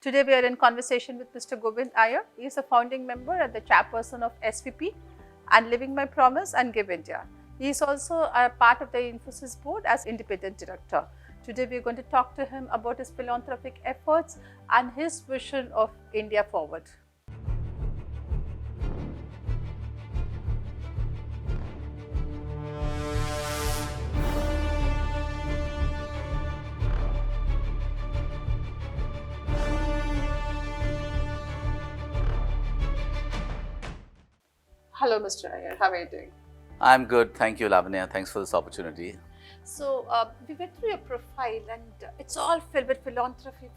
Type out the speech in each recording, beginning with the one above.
Today we are in conversation with Mr. Govind Iyer. He is a founding member and the chairperson of SVP and Living My Promise and Give India. He is also a part of the Infosys board as independent director. Today we are going to talk to him about his philanthropic efforts and his vision of India forward. Hello, Mr. Iyer. How are you doing? I'm good. Thank you, Lavanya. Thanks for this opportunity. So, we went through your profile and it's all filled with philanthropy.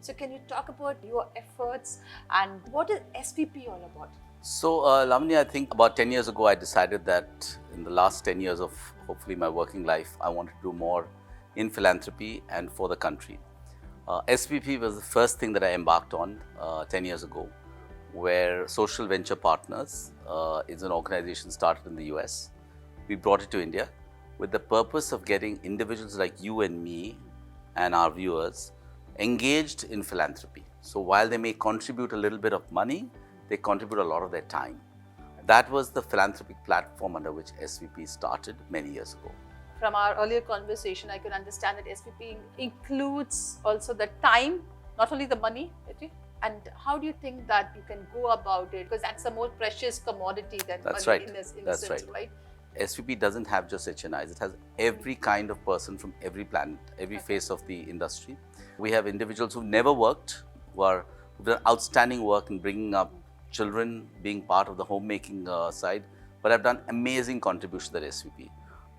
So, can you talk about your efforts and what is SVP all about? So, Lavanya, I think about 10 years ago, I decided that in the last 10 years of hopefully my working life, I wanted to do more in philanthropy and for the country. SVP was the first thing that I embarked on 10 years ago, where Social Venture Partners is an organization started in the US. We brought it to India with the purpose of getting individuals like you and me and our viewers engaged in philanthropy. So while they may contribute a little bit of money, they contribute a lot of their time. That was the philanthropic platform under which SVP started many years ago. From our earlier conversation, I can understand that SVP includes also the time, not only the money. And how do you think that you can go about it? Because that's a more precious commodity than That's money right. in a That's sense, right. right? SVP doesn't have just HNIs, it has every kind of person from every planet, every phase of the industry. We have individuals who've never worked, who've done outstanding work in bringing up children, being part of the homemaking side, but have done amazing contributions at SVP.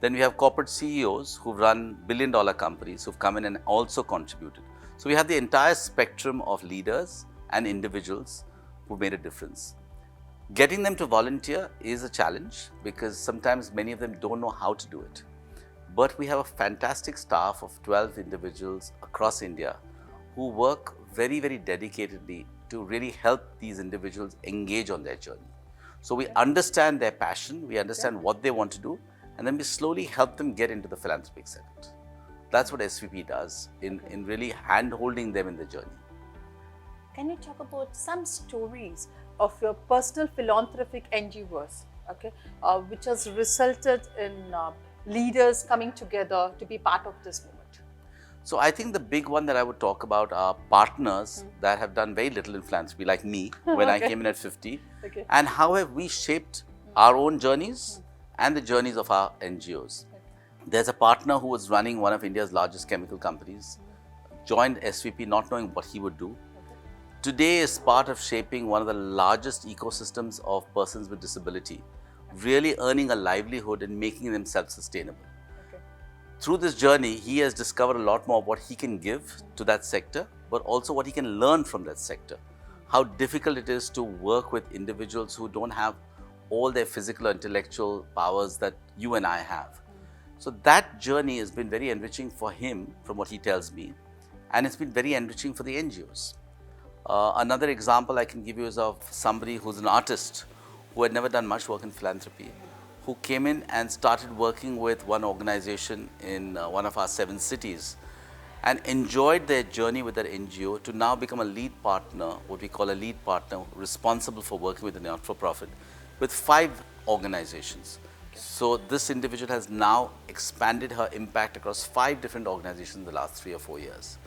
Then we have corporate CEOs who've run billion-dollar companies who've come in and also contributed. So we have the entire spectrum of leaders and individuals who made a difference. Getting them to volunteer is a challenge because sometimes many of them don't know how to do it. But we have a fantastic staff of 12 individuals across India who work very, very dedicatedly to really help these individuals engage on their journey. So we understand their passion, we understand what they want to do, and then we slowly help them get into the philanthropic segment. That's what SVP does in really hand-holding them in the journey. Can you talk about some stories of your personal philanthropic endeavors, which has resulted in leaders coming together to be part of this movement? So I think the big one that I would talk about are partners that have done very little in philanthropy, like me when I came in at 50. And how have we shaped our own journeys and the journeys of our NGOs. There's a partner who was running one of India's largest chemical companies, joined SVP not knowing what he would do. Today is part of shaping one of the largest ecosystems of persons with disability, really earning a livelihood and making them self-sustainable. Through this journey, he has discovered a lot more of what he can give to that sector, but also what he can learn from that sector. How difficult it is to work with individuals who don't have all their physical or intellectual powers that you and I have. So that journey has been very enriching for him, from what he tells me, and it's been very enriching for the NGOs. Another example I can give you is of somebody who's an artist who had never done much work in philanthropy, who came in and started working with one organization in one of our 7 cities and enjoyed their journey with their NGO to now become a lead partner, what we call a lead partner, responsible for working with a not-for-profit with 5 organizations. So this individual has now expanded her impact across 5 different organizations in the last 3 or 4 years.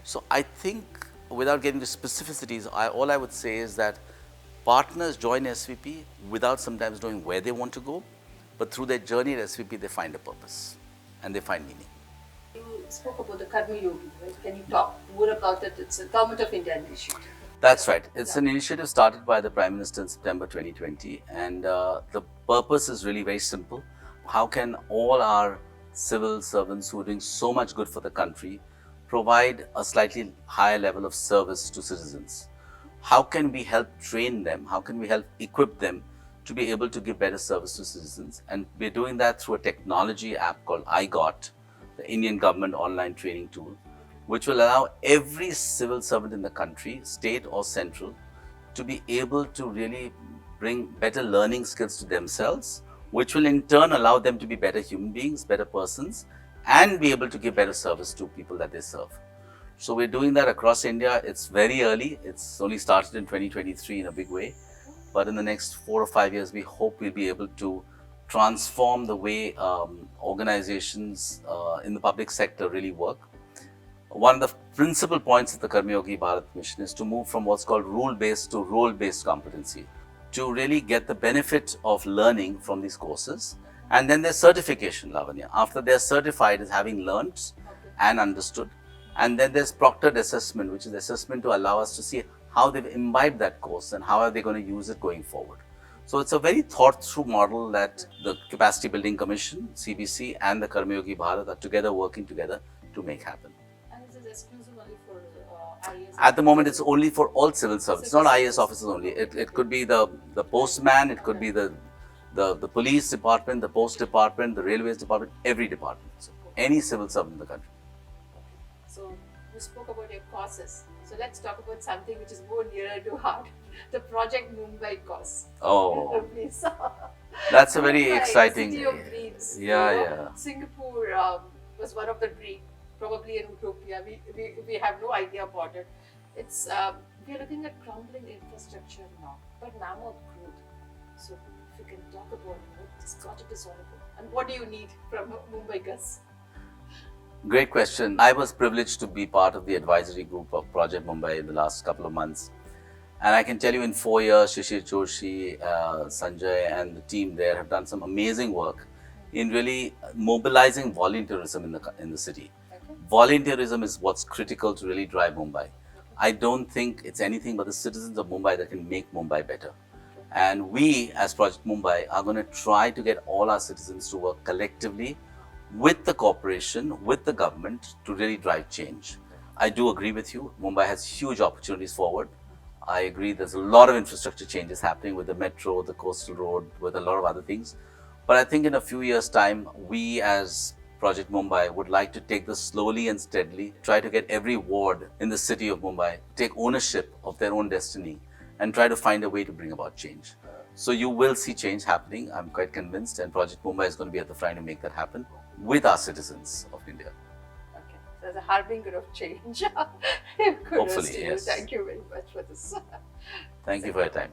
So I think, without getting to specificities, all I would say is that partners join SVP without sometimes knowing where they want to go, but through their journey at SVP, they find a purpose and they find meaning. You spoke about the KARMYOGI, right? Can you talk more about it? It's a Government of India initiative. That's right. It's an initiative started by the Prime Minister in September 2020, and the purpose is really very simple. How can all our civil servants who are doing so much good for the country provide a slightly higher level of service to citizens? How can we help train them? How can we help equip them to be able to give better service to citizens? And we're doing that through a technology app called iGot, the Indian government online training tool, which will allow every civil servant in the country, state or central, to be able to really bring better learning skills to themselves, which will in turn allow them to be better human beings, better persons, and be able to give better service to people that they serve. So we're doing that across India. It's very early. It's only started in 2023 in a big way. But in the next 4 or 5 years, we hope we'll be able to transform the way organizations in the public sector really work. One of the principal points of the KARMYOGI Bharat mission is to move from what's called rule-based to role-based competency, to really get the benefit of learning from these courses. And then there's certification, Lavanya. After they're certified as having learned and understood. And then there's proctored assessment, which is assessment to allow us to see how they've imbibed that course and how are they going to use it going forward. So it's a very thought through model that the Capacity Building Commission, CBC, and the KARMYOGI Bharat are together working together to make happen. And is this exclusive only for IAS? At the moment, it's only for all civil servants, not IAS officers only. It could be the postman, it could be the police department, the post department, the railways department, every department. So any civil servant in the country. So you spoke about your courses. So let's talk about something which is more nearer to heart. The Project Mumbai course. Oh, Please. that's a very Mumbai, exciting. City of dreams. Yeah, You know, yeah. Singapore was one of the dreams, probably an utopia. We have no idea about it. It's we are looking at crumbling infrastructure now, but mammoth growth. So if you can talk about what this project is all about and what do you need from Mumbaikas? Great question. I was privileged to be part of the advisory group of Project Mumbai in the last couple of months. And I can tell you in 4 years, Shishir Joshi, Sanjay and the team there have done some amazing work in really mobilizing volunteerism in the city. Okay. Volunteerism is what's critical to really drive Mumbai. I don't think it's anything but the citizens of Mumbai that can make Mumbai better. And we as Project Mumbai are going to try to get all our citizens to work collectively with the corporation, with the government to really drive change. I do agree with you. Mumbai has huge opportunities forward. I agree there's a lot of infrastructure changes happening with the metro, the coastal road, with a lot of other things. But I think in a few years' time, we as Project Mumbai would like to take this slowly and steadily, try to get every ward in the city of Mumbai, take ownership of their own destiny and try to find a way to bring about change. So you will see change happening, I'm quite convinced, and Project Mumbai is going to be at the front to make that happen with our citizens of India. Okay, so as a harbinger of change. Hopefully, yes. Thank you very much for this. Thank you for your time.